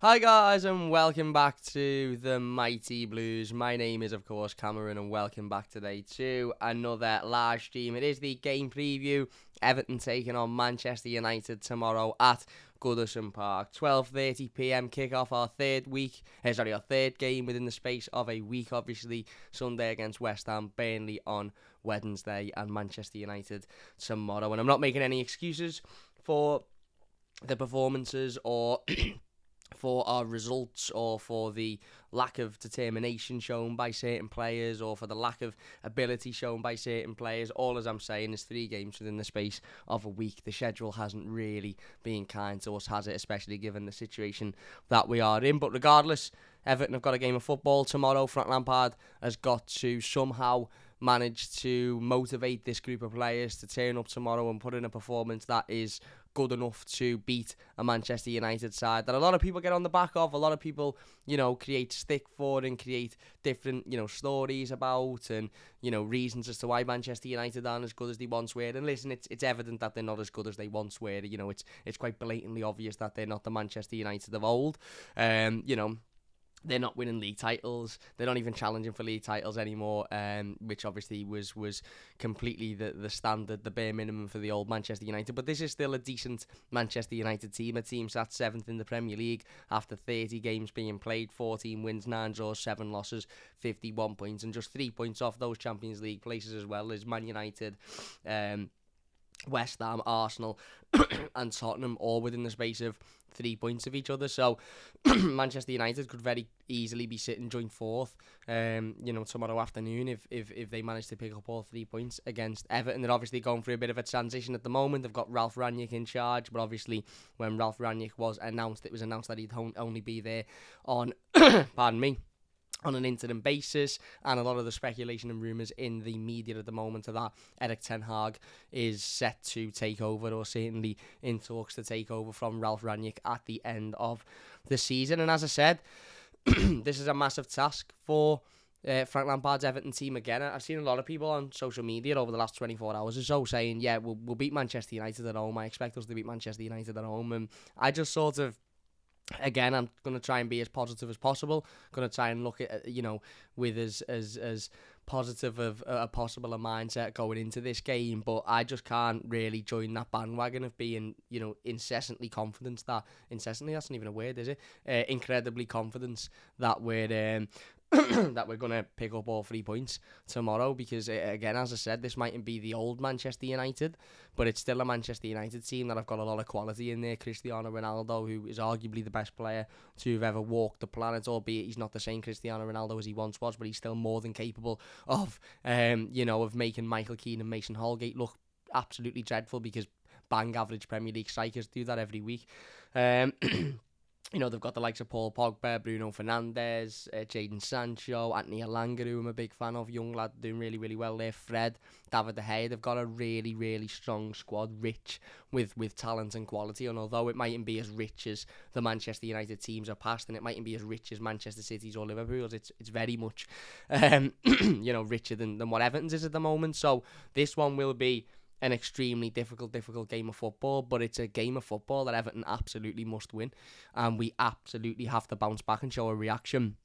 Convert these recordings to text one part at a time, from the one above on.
Hi guys and welcome back to the Mighty Blues. My name is of course Cameron and welcome back today to another live stream. It is the game preview. Everton taking on Manchester United tomorrow at Goodison Park. 12:30 p.m. kickoff, our third game within the space of a week. Obviously Sunday against West Ham, Burnley on Wednesday and Manchester United tomorrow. And I'm not making any excuses for the performances or for our results or for the lack of determination shown by certain players or for the lack of ability shown by certain players. All as I'm saying is 3 games within the space of a week. The schedule hasn't really been kind to us, has it? Especially given the situation that we are in. But regardless, Everton have got a game of football tomorrow. Frank Lampard has got to somehow manage to motivate this group of players to turn up tomorrow and put in a performance that is good enough to beat a Manchester United side that a lot of people get on the back of. A lot of people, create stick for and create different, stories about and, reasons as to why Manchester United aren't as good as they once were. And listen, it's evident that they're not as good as they once were. It's quite blatantly obvious that they're not the Manchester United of old. They're not winning league titles. They're not even challenging for league titles anymore, which obviously was completely the standard, the bare minimum for the old Manchester United. But this is still a decent Manchester United team, a team sat 7th in the Premier League after 30 games being played, 14 wins, 9 draws, 7 losses, 51 points, and just 3 points off those Champions League places as well as Man United, West Ham, Arsenal and Tottenham, all within the space of 3 points of each other. So Manchester United could very easily be sitting joint 4th tomorrow afternoon if they manage to pick up all 3 points against Everton. They're obviously going through a bit of a transition at the moment. They've got Ralph Rangnick in charge, but obviously when Ralph Rangnick was announced, it was announced that he'd only be there on on an interim basis, and a lot of the speculation and rumours in the media at the moment are that Erik ten Hag is set to take over, or certainly in talks to take over from Ralph Rangnick at the end of the season. And as I said, this is a massive task for Frank Lampard's Everton team again. I've seen a lot of people on social media over the last 24 hours or so saying, yeah, we'll beat Manchester United at home. I expect us to beat Manchester United at home. And I just sort of, again, I'm going to try and be as positive as possible. Going to try and look at, with as positive of a possible a mindset going into this game. But I just can't really join that bandwagon of being, incessantly confident that, incessantly, that's not even a word, is it? Incredibly confident that we're that we're going to pick up all 3 points tomorrow, because again, as I said, this mightn't be the old Manchester United, but it's still a Manchester United team that have got a lot of quality in there. Cristiano Ronaldo, who is arguably the best player to have ever walked the planet, albeit he's not the same Cristiano Ronaldo as he once was, but he's still more than capable of of making Michael Keane and Mason Holgate look absolutely dreadful, because bang average Premier League strikers do that every week. They've got the likes of Paul Pogba, Bruno Fernandes, Jadon Sancho, Anthony Elanga, who I'm a big fan of, young lad doing really, really well there, Fred, David De Gea. They've got a really, really strong squad, rich with talent and quality. And although it mightn't be as rich as the Manchester United teams are past, and it mightn't be as rich as Manchester City's or Liverpool's, it's very much, richer than what Everton's is at the moment. So this one will be an extremely difficult game of football, but it's a game of football that Everton absolutely must win, and we absolutely have to bounce back and show a reaction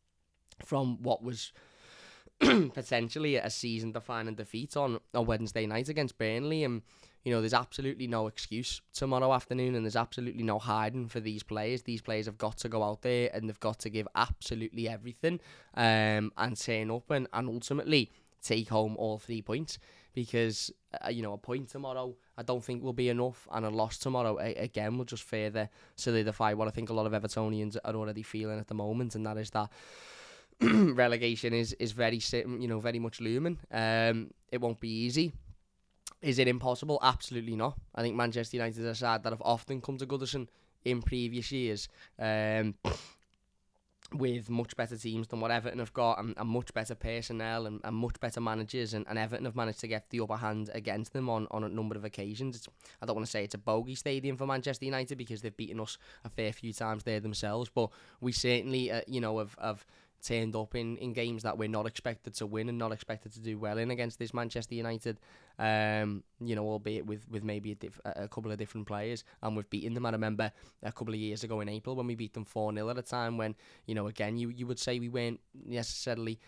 from what was potentially a season-defining defeat on Wednesday night against Burnley. And there's absolutely no excuse tomorrow afternoon, and there's absolutely no hiding for these players. These players have got to go out there and they've got to give absolutely everything, and turn up and ultimately take home all 3 points. Because, a point tomorrow I don't think will be enough, and a loss tomorrow, again, will just further solidify what I think a lot of Evertonians are already feeling at the moment, and that is that relegation is very, very much looming. It won't be easy. Is it impossible? Absolutely not. I think Manchester United is a side that have often come to Goodison in previous years, with much better teams than what Everton have got, and much better personnel and much better managers, and Everton have managed to get the upper hand against them on a number of occasions. I don't want to say it's a bogey stadium for Manchester United, because they've beaten us a fair few times there themselves, but we certainly have turned up in games that we're not expected to win and not expected to do well in against this Manchester United. Albeit with maybe a couple of different players, and we've beaten them. I remember a couple of years ago in April when we beat them 4-0 at a time when, again, you would say we weren't necessarily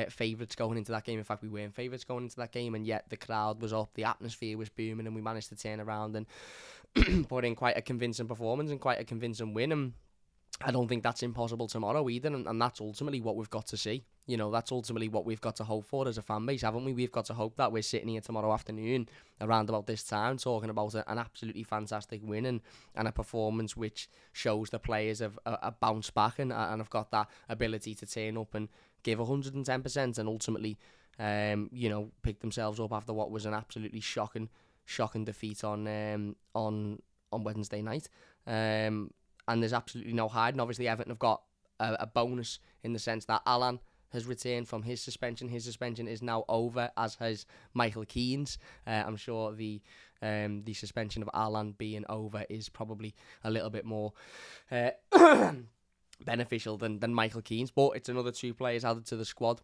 favourites going into that game. In fact, we weren't favourites going into that game, and yet the crowd was up, the atmosphere was booming, and we managed to turn around and put in quite a convincing performance and quite a convincing win. And I don't think that's impossible tomorrow either, and that's ultimately what we've got to see. That's ultimately what we've got to hope for as a fan base, haven't we? We've got to hope that we're sitting here tomorrow afternoon around about this time talking about an absolutely fantastic win and a performance which shows the players have a bounce back and have got that ability to turn up and give 110% and ultimately, pick themselves up after what was an absolutely shocking defeat on Wednesday night. And there's absolutely no hiding. Obviously, Everton have got a bonus in the sense that Alan has returned from his suspension. His suspension is now over, as has Michael Keane's. I'm sure the suspension of Alan being over is probably a little bit more beneficial than Michael Keane's. But it's another 2 players added to the squad,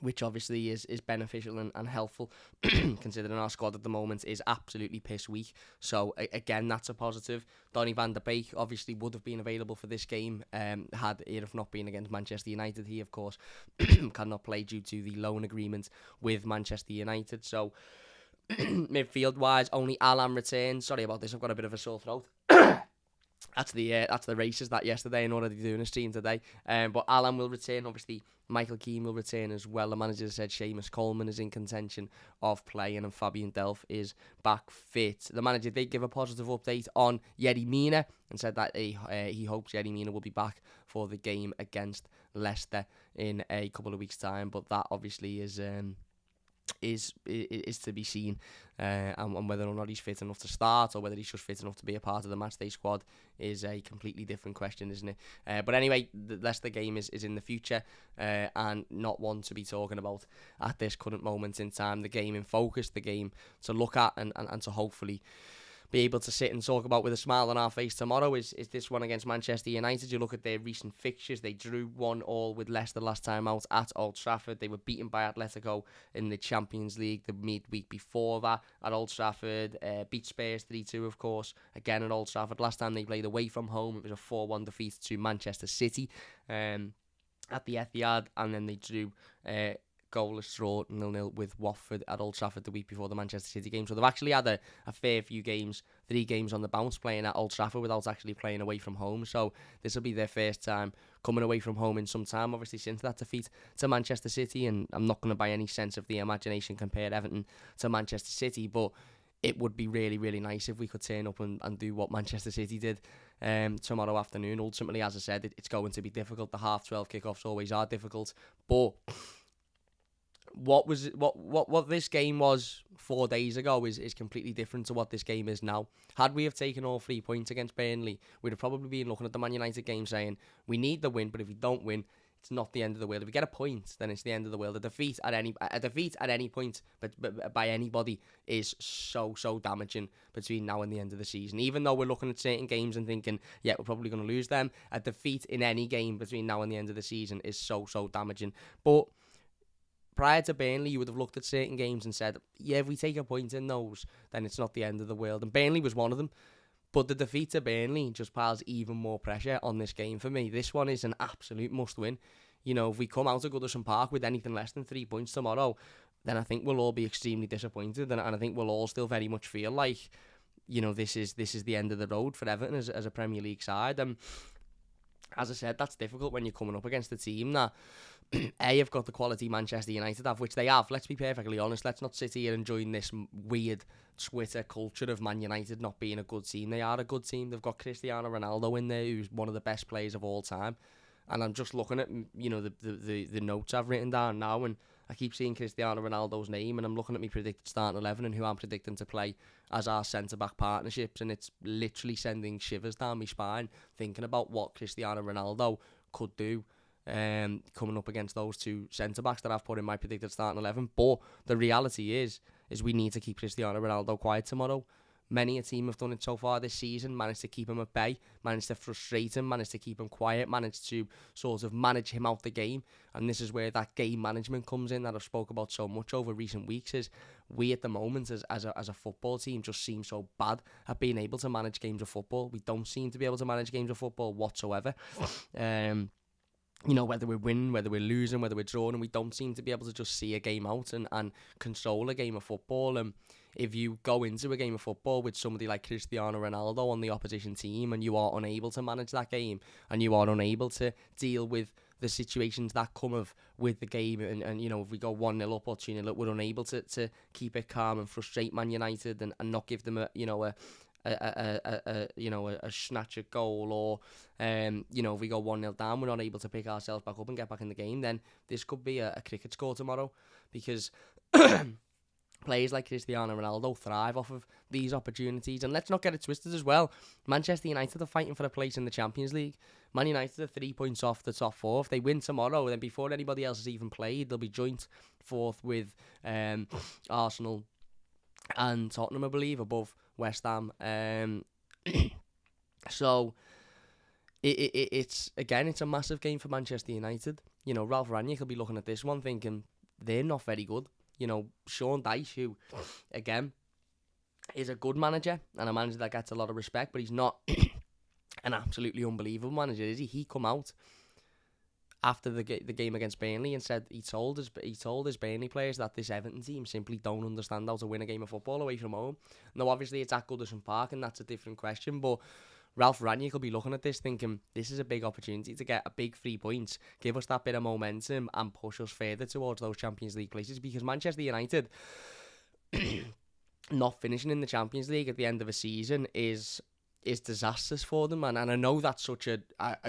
which obviously is beneficial and helpful, considering our squad at the moment is absolutely piss weak. So again, that's a positive. Donny van der Beek obviously would have been available for this game had it have not been against Manchester United. He, of course, cannot play due to the loan agreement with Manchester United. So midfield-wise, only Alan returns. Sorry about this, I've got a bit of a sore throat. That's the races that yesterday and already doing a stream today. But Alan will return. Obviously, Michael Keane will return as well. The manager said Seamus Coleman is in contention of playing and Fabian Delph is back fit. The manager did give a positive update on Yerry Mina and said that he hopes Yerry Mina will be back for the game against Leicester in a couple of weeks' time. But that obviously is to be seen, and whether or not he's fit enough to start or whether he's just fit enough to be a part of the matchday squad is a completely different question, isn't it? But anyway, the Leicester game is in the future and not one to be talking about at this current moment in time. The game in focus, the game to look at and to hopefully be able to sit and talk about with a smile on our face tomorrow is this one against Manchester United. You look at their recent fixtures, they drew 1-1 with Leicester last time out at Old Trafford. They were beaten by Atletico in the Champions League the midweek before that at Old Trafford. Beat Spurs 3-2, of course, again at Old Trafford. Last time they played away from home, it was a 4-1 defeat to Manchester City at the Etihad, and then they drew goalless draw 0-0 with Watford at Old Trafford the week before the Manchester City game. So they've actually had a fair few games, 3 games on the bounce playing at Old Trafford without actually playing away from home. So this will be their first time coming away from home in some time, obviously since that defeat to Manchester City. And I'm not going to by any sense of the imagination compare Everton to Manchester City, but it would be really, really nice if we could turn up and do what Manchester City did tomorrow afternoon. Ultimately, as I said, it's going to be difficult. The 12:30 kickoffs always are difficult, but what this game was 4 days ago is completely different to what this game is now. Had we have taken all 3 points against Burnley, we'd have probably been looking at the Man United game saying we need the win, but if we don't win, it's not the end of the world. If we get a point, then it's the end of the world. A defeat at any point, but by anybody, is so damaging between now and the end of the season. Even though we're looking at certain games and thinking, yeah, we're probably going to lose them, a defeat in any game between now and the end of the season is so damaging. But prior to Burnley, you would have looked at certain games and said, yeah, if we take a point in those, then it's not the end of the world. And Burnley was one of them. But the defeat to Burnley just piles even more pressure on this game for me. This one is an absolute must-win. If we come out of Goodison Park with anything less than 3 points tomorrow, then I think we'll all be extremely disappointed. And I think we'll all still very much feel like, this is the end of the road for Everton as a Premier League side. And as I said, that's difficult when you're coming up against a team that have got the quality Manchester United have, which they have. Let's be perfectly honest. Let's not sit here and join this weird Twitter culture of Man United not being a good team. They are a good team. They've got Cristiano Ronaldo in there, who's one of the best players of all time. And I'm just looking at, the notes I've written down now, and I keep seeing Cristiano Ronaldo's name, and I'm looking at my predicted starting 11 and who I'm predicting to play as our centre-back partnerships, and it's literally sending shivers down my spine thinking about what Cristiano Ronaldo could do coming up against those 2 centre-backs that I've put in my predicted starting 11. But the reality is we need to keep Cristiano Ronaldo quiet tomorrow. Many a team have done it so far this season, managed to keep him at bay, managed to frustrate him, managed to keep him quiet, managed to sort of manage him out the game. And this is where that game management comes in that I've spoke about so much over recent weeks. Is we at the moment as a football team just seem so bad at being able to manage games of football. We don't seem to be able to manage games of football whatsoever. Whether we're winning, whether we're losing, whether we're drawing, we don't seem to be able to just see a game out and control a game of football. And if you go into a game of football with somebody like Cristiano Ronaldo on the opposition team and you are unable to manage that game and you are unable to deal with the situations that come with the game and if we go 1-0 up or 2-0 up, we're unable to keep it calm and frustrate Man United and not give them a snatch at goal, or if we go 1-0 down, we're not able to pick ourselves back up and get back in the game, then this could be a cricket score tomorrow, because players like Cristiano Ronaldo thrive off of these opportunities. And let's not get it twisted as well. Manchester United are fighting for a place in the Champions League. Man United are 3 points off the top four. If they win tomorrow, then before anybody else has even played, they'll be joint fourth with Arsenal and Tottenham, I believe, above West Ham. So it's a massive game for Manchester United. Ralph Rangnick will be looking at this one thinking they're not very good. Sean Dyche, who again is a good manager and a manager that gets a lot of respect, but he's not an absolutely unbelievable manager, is he? He come out after the game against Burnley and said he told his Burnley players that this Everton team simply don't understand how to win a game of football away from home. Now, obviously, it's at Goodison Park, and that's a different question, but Ralph Rangnick will be looking at this thinking, this is a big opportunity to get a big 3 points, give us that bit of momentum and push us further towards those Champions League places, because Manchester United not finishing in the Champions League at the end of a season is disastrous for them, and I know that's such a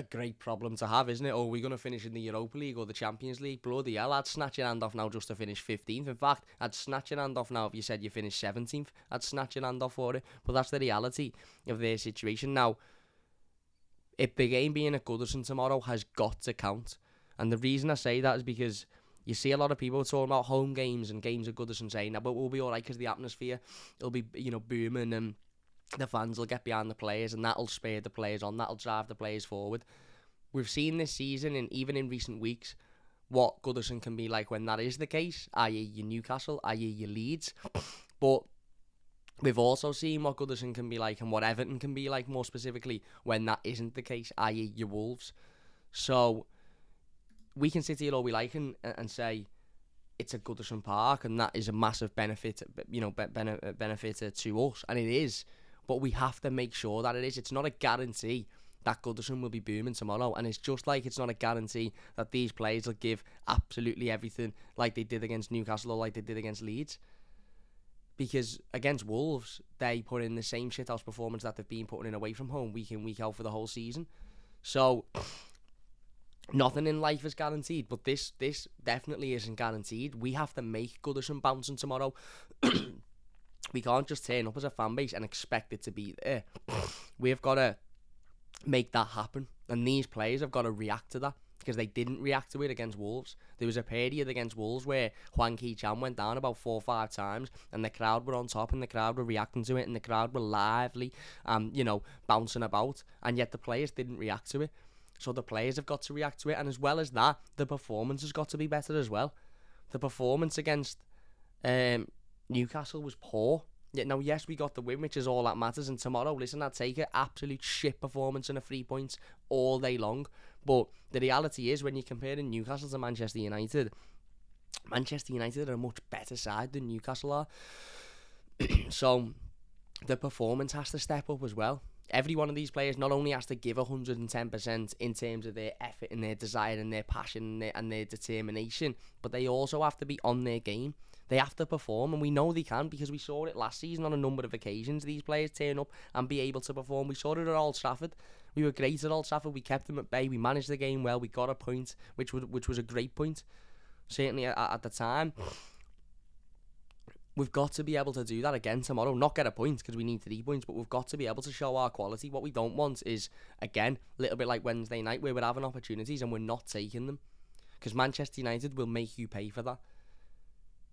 great problem to have, isn't it? Oh, we're going to finish in the Europa League or the Champions League. Bloody hell, I'd snatch your hand off now just to finish 15th. In fact, I'd snatch your hand off now if you said you finished 17th. I'd snatch your hand off for it. But that's the reality of their situation. Now, if the game being at Goodison tomorrow has got to count, and the reason I say that is because you see a lot of people talking about home games and games at Goodison saying, but we'll be alright because the atmosphere, it'll be, booming and the fans will get behind the players and that'll spur the players on, that'll drive the players forward. We've seen this season and even in recent weeks what Goodison can be like when that is the case, i.e. your Newcastle, i.e. your Leeds. But we've also seen what Goodison can be like and what Everton can be like more specifically when that isn't the case, i.e. your Wolves. So we can sit here all we like and say it's a Goodison Park and that is a massive benefit, benefit to us, and it is. But we have to make sure that it is. It's not a guarantee that Goodison will be booming tomorrow. And it's just like it's not a guarantee that these players will give absolutely everything like they did against Newcastle or like they did against Leeds. Because against Wolves, they put in the same shithouse performance that they've been putting in away from home week in, week out for the whole season. So nothing in life is guaranteed, but this definitely isn't guaranteed. We have to make Goodison bouncing tomorrow. We can't just turn up as a fan base and expect it to be there. We've got to make that happen. And these players have got to react to that because they didn't react to it against Wolves. There was a period against Wolves where Hwang Hee-chan went down about 4 or 5 times and the crowd were on top and the crowd were reacting to it and the crowd were lively, bouncing about. And yet the players didn't react to it. So the players have got to react to it. And as well as that, the performance has got to be better as well. The performance against Newcastle was poor. Now, yes, we got the win, which is all that matters. And tomorrow, listen, I'd take an absolute shit performance and a 3 points all day long. But the reality is, when you're comparing Newcastle to Manchester United are a much better side than Newcastle are. So the performance has to step up as well. Every one of these players not only has to give 110% in terms of their effort and their desire and their passion and their determination, but they also have to be on their game. They have to perform, and we know they can because we saw it last season on a number of occasions. These players turn up and be able to perform. We saw it at Old Trafford. We were great at Old Trafford. We kept them at bay. We managed the game well. We got a point, which was a great point, certainly at the time. We've got to be able to do that again tomorrow. Not get a point because we need 3 points, but we've got to be able to show our quality. What we don't want is, again, a little bit like Wednesday night where we're having opportunities and we're not taking them. Because Manchester United will make you pay for that.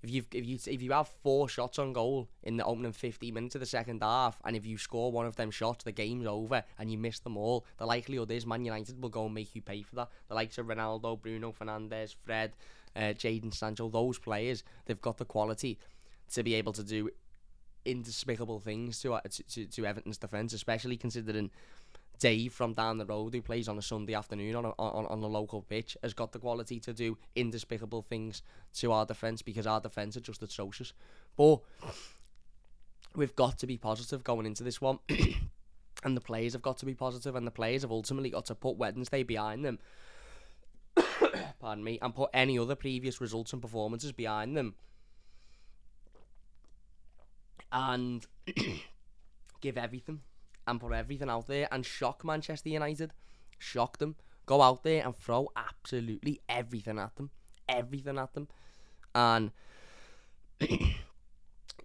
If you have 4 shots on goal in the opening 15 minutes of the second half, and if you score one of them shots, the game's over, and you miss them all, the likelihood is Man United will go and make you pay for that. The likes of Ronaldo, Bruno Fernandes, Fred, Jadon Sancho, those players, they've got the quality to be able to do indespicable things to Everton's defence, especially considering Dave from down the road, who plays on a Sunday afternoon on a local pitch, has got the quality to do indespicable things to our defence, because our defence are just atrocious. But we've got to be positive going into this one. And the players have got to be positive, and the players have ultimately got to put Wednesday behind them. Pardon me, and put any other previous results and performances behind them. And give everything. And put everything out there and shock Manchester United. Shock them. Go out there and throw absolutely everything at them. Everything at them. And,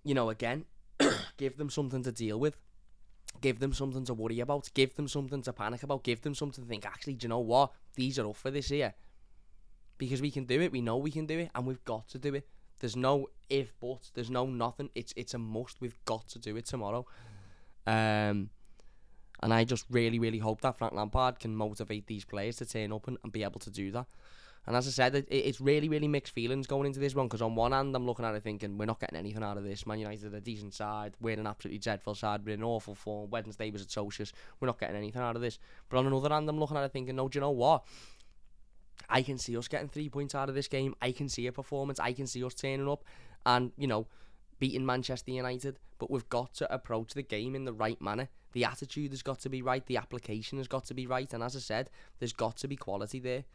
again, give them something to deal with. Give them something to worry about. Give them something to panic about. Give them something to think, actually, do you know what? These are up for this year. Because we can do it. We know we can do it. And we've got to do it. There's no if, but. There's no nothing. It's a must. We've got to do it tomorrow. And I just really, really hope that Frank Lampard can motivate these players to turn up and be able to do that. And as I said, it's really, really mixed feelings going into this one, because on one hand, I'm looking at it thinking, we're not getting anything out of this. Man United are a decent side. We're an absolutely dreadful side. We're in awful form. Wednesday was atrocious. We're not getting anything out of this. But on another hand, I'm looking at it thinking, no, do you know what? I can see us getting 3 points out of this game. I can see a performance. I can see us turning up and, beating Manchester United. But we've got to approach the game in the right manner. The attitude has got to be right. The application has got to be right. And as I said, there's got to be quality there.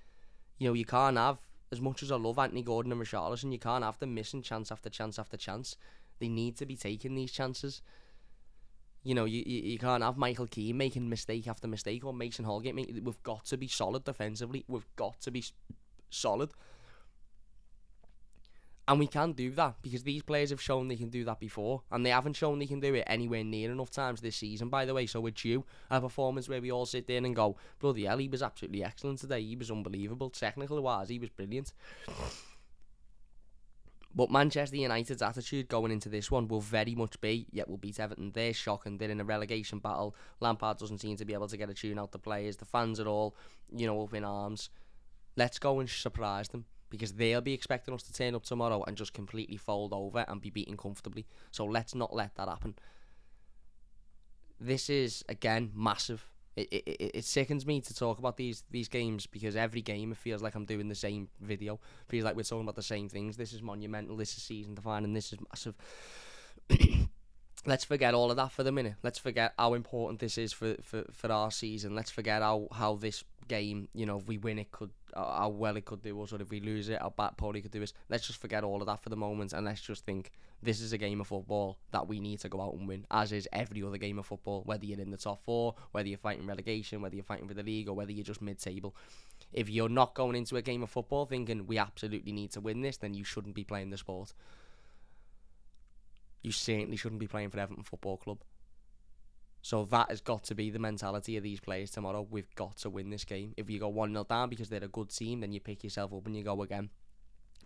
You can't have, as much as I love Anthony Gordon and Richarlison, you can't have them missing chance after chance after chance. They need to be taking these chances. You can't have Michael Keane making mistake after mistake, or Mason Holgate making. We've got to be solid defensively. We've got to be solid. And we can do that, because these players have shown they can do that before, and they haven't shown they can do it anywhere near enough times this season, by the way. So it's you, a performance where we all sit there and go, bloody hell, he was absolutely excellent today. He was unbelievable. Technical wise, he was brilliant. But Manchester United's attitude going into this one will very much be, we'll beat Everton. They're shocking. They're in a relegation battle. Lampard doesn't seem to be able to get a tune out the players. The fans are all, up in arms. Let's go and surprise them, because they'll be expecting us to turn up tomorrow and just completely fold over and be beaten comfortably. So let's not let that happen. This is, again, massive. It sickens me to talk about these games, because every game it feels like I'm doing the same video. It feels like we're talking about the same things. This is monumental, this is season defining, this is massive. Let's forget all of that for the minute. Let's forget how important this is for our season. Let's forget how this game, if we win it, how well it could do us, or if we lose it, how bad poorly it could do us. Let's just forget all of that for the moment, and let's just think this is a game of football that we need to go out and win, as is every other game of football, whether you're in the top 4, whether you're fighting relegation, whether you're fighting for the league, or whether you're just mid-table. If you're not going into a game of football thinking we absolutely need to win this, then you shouldn't be playing the sport. You certainly shouldn't be playing for Everton Football Club. So that has got to be the mentality of these players tomorrow. We've got to win this game. If you go 1-0 down because they're a good team, then you pick yourself up and you go again.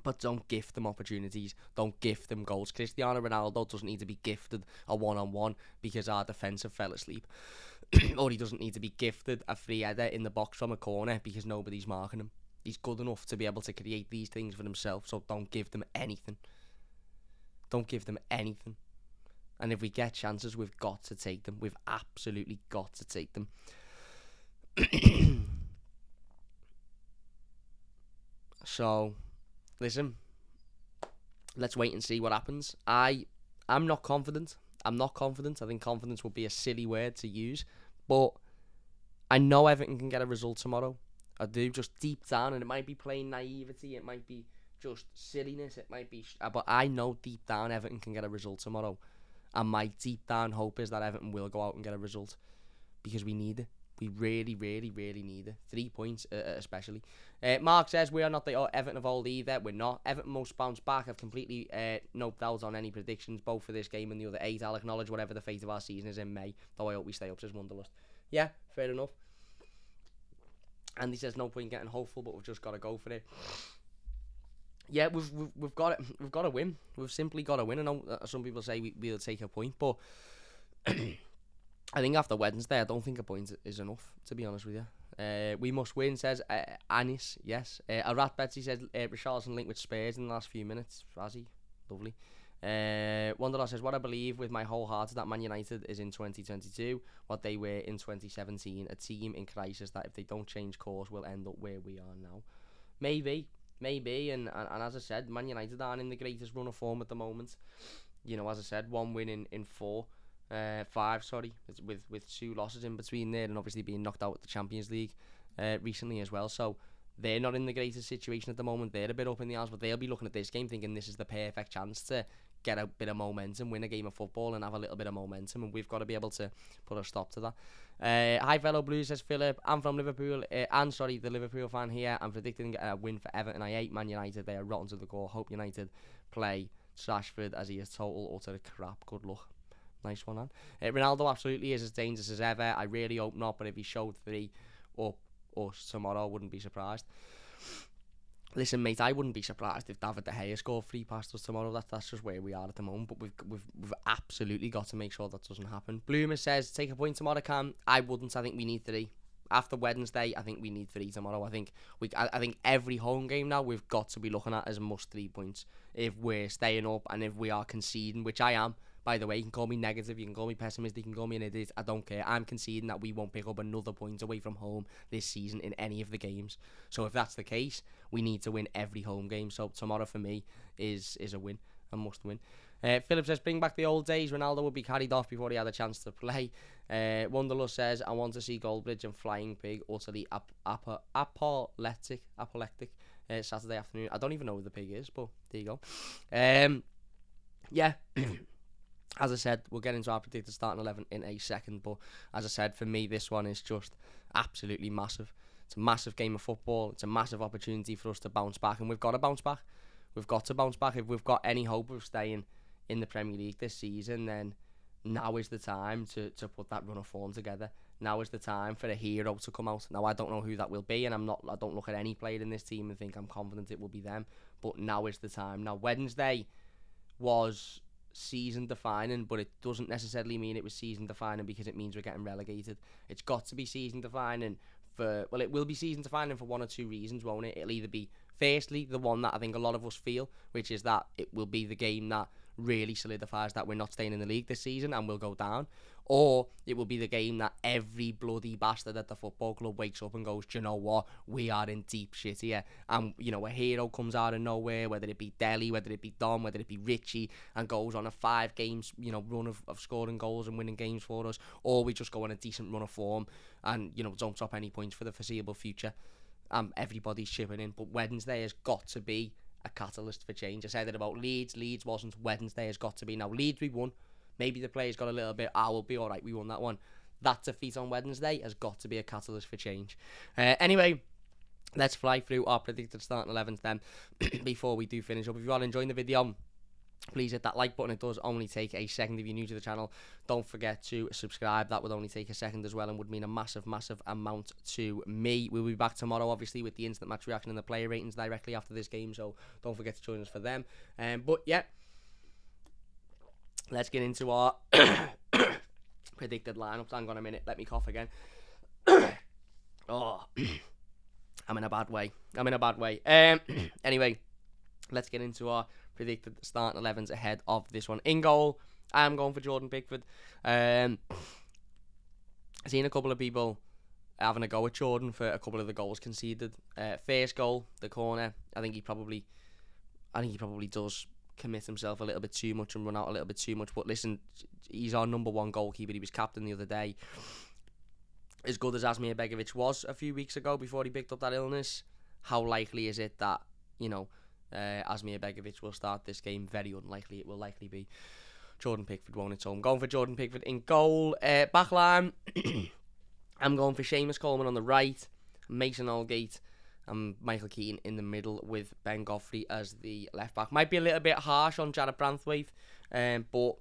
But don't gift them opportunities. Don't gift them goals. Cristiano Ronaldo doesn't need to be gifted a one-on-one because our defence have fell asleep. Or he doesn't need to be gifted a free header in the box from a corner because nobody's marking him. He's good enough to be able to create these things for himself, so don't give them anything. Don't give them anything. And if we get chances, we've got to take them. We've absolutely got to take them. So, listen. Let's wait and see what happens. I'm not confident. I'm not confident. I think confidence would be a silly word to use. But I know Everton can get a result tomorrow. I do, just deep down. And it might be plain naivety. It might be just silliness. It might be... But I know deep down Everton can get a result tomorrow. And my deep down hope is that Everton will go out and get a result. Because we need it. We really, really, really need it. 3 points, especially. Mark says, we are not the Everton of old either. We're not. Everton must bounce back. I've completely no doubt on any predictions, both for this game and the other 8. I'll acknowledge whatever the fate of our season is in May. Though I hope we stay up, says Wonderlust. Yeah, fair enough. And he says, no point getting hopeful, but we've just got to go for it. yeah, we've got it. We've got to win. We've simply got to win. I know some people say we'll take a point, but I think after Wednesday, I don't think a point is enough, to be honest with you. We must win, says Anis. Yes. A rat Betsy says Richarlison linked with Spurs in the last few minutes. Razzie, lovely. Wanderlust says, what I believe with my whole heart is that Man United is in 2022 what they were in 2017, a team in crisis that if they don't change course will end up where we are now. Maybe, and as I said, Man United aren't in the greatest run of form at the moment. You know, as I said, one win in five, with 2 losses in between there, and obviously being knocked out at the Champions League recently as well. So they're not in the greatest situation at the moment. They're a bit up in the arms, but they'll be looking at this game thinking this is the perfect chance to get a bit of momentum, win a game of football and have a little bit of momentum, and we've got to be able to put a stop to that. Hi fellow Blues, says Philip. I'm from Liverpool, the Liverpool fan here. I'm predicting a win for Everton. I hate Man United, they are rotten to the core. Hope United play Rashford as he is total utter crap. Good luck. Nice one, man. Ronaldo absolutely is as dangerous as ever. I really hope not, but if he showed 3 up us tomorrow, I wouldn't be surprised. Listen, mate, I wouldn't be surprised if David De Gea scored 3 past us tomorrow. That's just where we are at the moment. But we've absolutely got to make sure that doesn't happen. Bloomer says, take a point tomorrow, Cam. I wouldn't. I think we need 3. After Wednesday, I think we need 3 tomorrow. I think every home game now we've got to be looking at as must 3 points if we're staying up and if we are conceding, which I am. By the way, you can call me negative, you can call me pessimistic, you can call me an idiot. I don't care. I'm conceding that we won't pick up another point away from home this season in any of the games. So if that's the case, we need to win every home game. So tomorrow for me is a win, a must win. Philip says, bring back the old days. Ronaldo would be carried off before he had a chance to play. Wanderlust says, I want to see Goldbridge and Flying Pig utterly apoplectic Saturday afternoon. I don't even know who the pig is, but there you go. Yeah. As I said, we'll get into our predicted starting 11 in a second, but as I said, for me, this one is just absolutely massive. It's a massive game of football. It's a massive opportunity for us to bounce back, and we've got to bounce back. We've got to bounce back. If we've got any hope of staying in the Premier League this season, then now is the time to put that run of form together. Now is the time for a hero to come out. Now, I don't know who that will be, and I don't look at any player in this team and think I'm confident it will be them, but now is the time. Now, Wednesday was season defining, but it doesn't necessarily mean it was season defining because it means we're getting relegated. It's got to be season defining it will be season defining for 1 or 2 reasons, won't it? It'll either be, firstly, the one that I think a lot of us feel, which is that it will be the game that really solidifies that we're not staying in the league this season and we'll go down, or it will be the game that every bloody bastard at the football club wakes up and goes, do you know what, we are in deep shit here, and you know, a hero comes out of nowhere, whether it be Dele, whether it be Dom, whether it be Richie, and goes on a 5 games, you know, run of scoring goals and winning games for us, or we just go on a decent run of form and, you know, don't drop any points for the foreseeable future. Everybody's chipping in, but Wednesday has got to be a catalyst for change. I said it about Leeds. Leeds wasn't. Wednesday has got to be. Now, Leeds, we won. Maybe the players got a little bit, we'll be all right, we won that one. That defeat on Wednesday has got to be a catalyst for change. Anyway, let's fly through our predicted starting 11s then before we do finish up. If you are enjoying the video, please hit that like button. It does only take a second if you're new to the channel. Don't forget to subscribe. That would only take a second as well and would mean a massive, massive amount to me. We'll be back tomorrow, obviously, with the instant match reaction and the player ratings directly after this game, so don't forget to join us for them. But yeah, let's get into our predicted lineups. Hang on a minute, let me cough again. Oh, I'm in a bad way. Anyway, let's get into our predicted starting 11s ahead of this one. In goal, I am going for Jordan Pickford. I've seen a couple of people having a go at Jordan for a couple of the goals conceded. First goal, the corner, I think he probably does commit himself a little bit too much and run out a little bit too much. But listen, he's our number 1 goalkeeper. He was captain the other day. As good as Asmir Begovic was a few weeks ago before he picked up that illness, how likely is it that, you know, Asmir Begovic will start this game? Very unlikely. It will likely be Jordan Pickford, won't it? So I'm going for Jordan Pickford in goal. Backline, I'm going for Seamus Coleman on the right, Mason Holgate and Michael Keane in the middle with Ben Godfrey as the left back. Might be a little bit harsh on Jared Branthwaite, but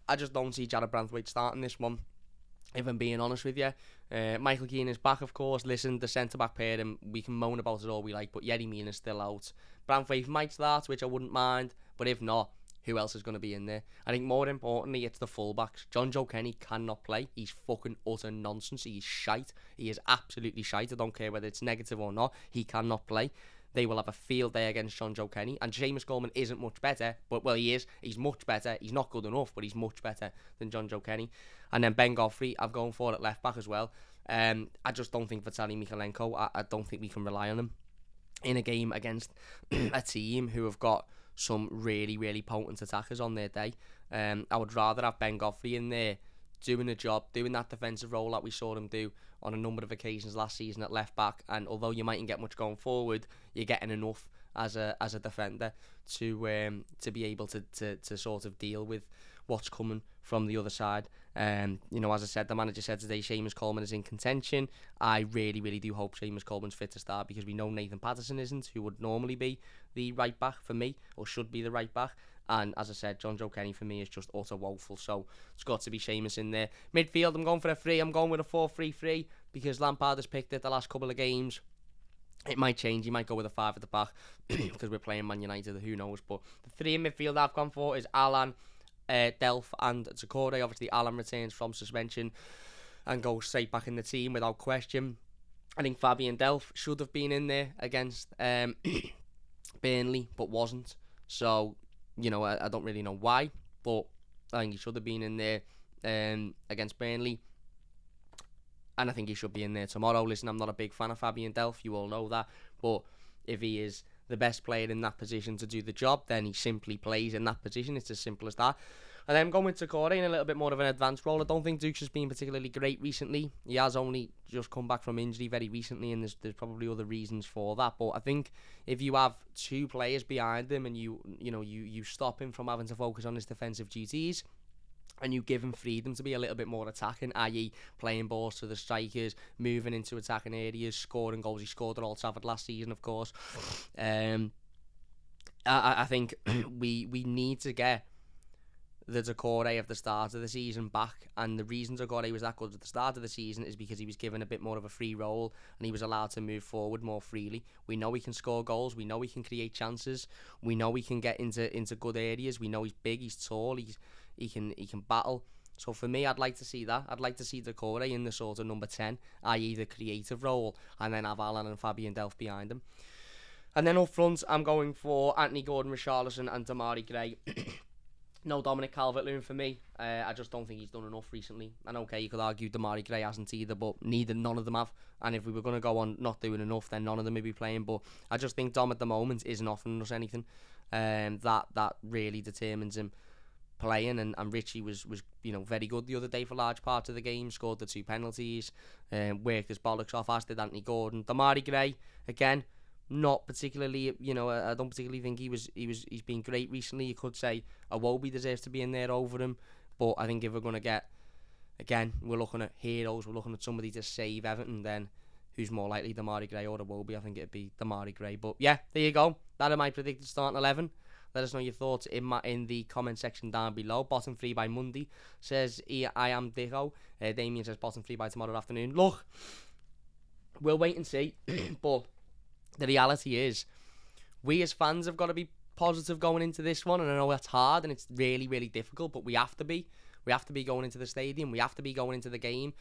I just don't see Jared Branthwaite starting this one, if I'm being honest with you. Michael Keane is back, of course. Listen, the centre-back pair, and we can moan about it all we like, but Yerry Mina's still out. Branthwaite might start, which I wouldn't mind, but if not, who else is going to be in there? I think more importantly, it's the fullbacks. John Joe Kenny cannot play. He's fucking utter nonsense. He's shite. He is absolutely shite. I don't care whether it's negative or not. He cannot play. They will have a field day against John Joe Kenny. And Seamus Coleman isn't much better, but, well, he is. He's much better. He's not good enough, but he's much better than John Joe Kenny. And then Ben Godfrey, I've gone for at left back as well. I just don't think Vitaly Mikalenko, I don't think we can rely on him in a game against a team who have got some really, really potent attackers on their day. I would rather have Ben Godfrey in there doing the job, doing that defensive role that we saw him do on a number of occasions last season at left back. And although you mightn't get much going forward, you're getting enough as a defender to be able to sort of deal with what's coming from the other side. You know, as I said, the manager said today Seamus Coleman is in contention. I really, really do hope Seamus Coleman's fit to start, because we know Nathan Patterson isn't, who would normally be the right back for me, or should be the right back. And as I said, John Joe Kenny for me is just utter woeful, so it's got to be Seamus in there. Midfield, I'm going for a 3. I'm going with a 4-3-3 because Lampard has picked it the last couple of games. It might change. He might go with a 5 at the back because we're playing Man United, who knows. But the 3 in midfield I've gone for is Alan, Delph and Zakore. Obviously, Alan returns from suspension and goes straight back in the team without question. I think Fabian Delph should have been in there against Burnley, but wasn't. So, you know, I don't really know why, but I think he should have been in there against Burnley. And I think he should be in there tomorrow. Listen, I'm not a big fan of Fabian Delph, you all know that. But if he is the best player in that position to do the job, then he simply plays in that position. It's as simple as that. And then going to Corey in a little bit more of an advanced role. I don't think Dukes has been particularly great recently. He has only just come back from injury very recently, and there's probably other reasons for that. But I think if you have 2 players behind him and you stop him from having to focus on his defensive duties, and you give him freedom to be a little bit more attacking, i.e. playing balls to the strikers, moving into attacking areas, scoring goals. He scored at Old Trafford last season, of course. I think we need to get the Decore of the start of the season back, and the reason Decore was that good at the start of the season is because he was given a bit more of a free role and he was allowed to move forward more freely. We know he can score goals, we know he can create chances, we know he can get into good areas, we know he's big, he's tall, he can battle. So for me, I'd like to see that. I'd like to see Decore in the sort of number 10, i.e. the creative role, and then have Alan and Fabian Delph behind him. And then up front, I'm going for Anthony Gordon, Richarlison and Damari Gray. No Dominic Calvert-Lewin for me. I just don't think he's done enough recently. And okay, you could argue Damari Gray hasn't either, but none of them have. And if we were going to go on not doing enough, then none of them would be playing. But I just think Dom at the moment isn't offering us anything that really determines him playing. And Richie was very good the other day for large parts of the game. Scored the 2 penalties, worked his bollocks off, as did Anthony Gordon. Damari Gray, again, not particularly, I don't particularly think he's been great recently. You could say Iwobi deserves to be in there over him, but I think if we're going to get, again, we're looking at heroes, we're looking at somebody to save Everton, then who's more likely, Damari Gray or Iwobi? I think it'd be Damari Gray. But yeah, there you go. That are my predicted starting 11. Let us know your thoughts in the comment section down below. Bottom 3 by Monday, says I am Dicko. Damien says bottom 3 by tomorrow afternoon. Look, we'll wait and see, but the reality is, we as fans have got to be positive going into this one, and I know that's hard and it's really, really difficult, but we have to be. We have to be going into the stadium. We have to be going into the game.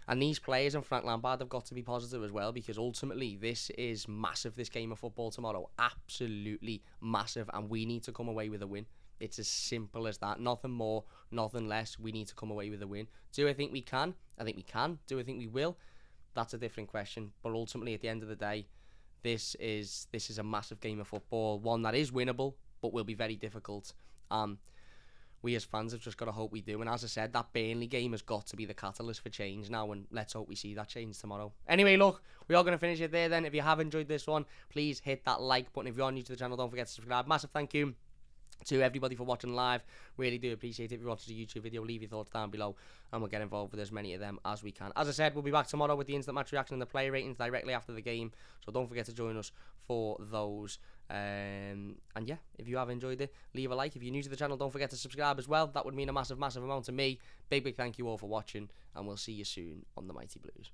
And these players and Frank Lampard have got to be positive as well, because ultimately this is massive, this game of football tomorrow. Absolutely massive, and we need to come away with a win. It's as simple as that. Nothing more, nothing less. We need to come away with a win. Do I think we can? I think we can. Do I think we will? That's a different question. But ultimately, at the end of the day, this is a massive game of football, one that is winnable, but will be very difficult. We as fans have just got to hope we do. And as I said, that Burnley game has got to be the catalyst for change now, and let's hope we see that change tomorrow. Anyway, look, we are going to finish it there then. If you have enjoyed this one, please hit that like button. If you are new to the channel, don't forget to subscribe. Massive thank you to everybody for watching live. Really do appreciate it. If you watch the YouTube video, leave your thoughts down below and we'll get involved with as many of them as we can. As I said, we'll be back tomorrow with the instant match reaction and the player ratings directly after the game, so don't forget to join us for those. And yeah, if you have enjoyed it, leave a like. If you're new to the channel, don't forget to subscribe as well. That would mean a massive amount to me. Big thank you all for watching, and we'll see you soon on the Mighty Blues.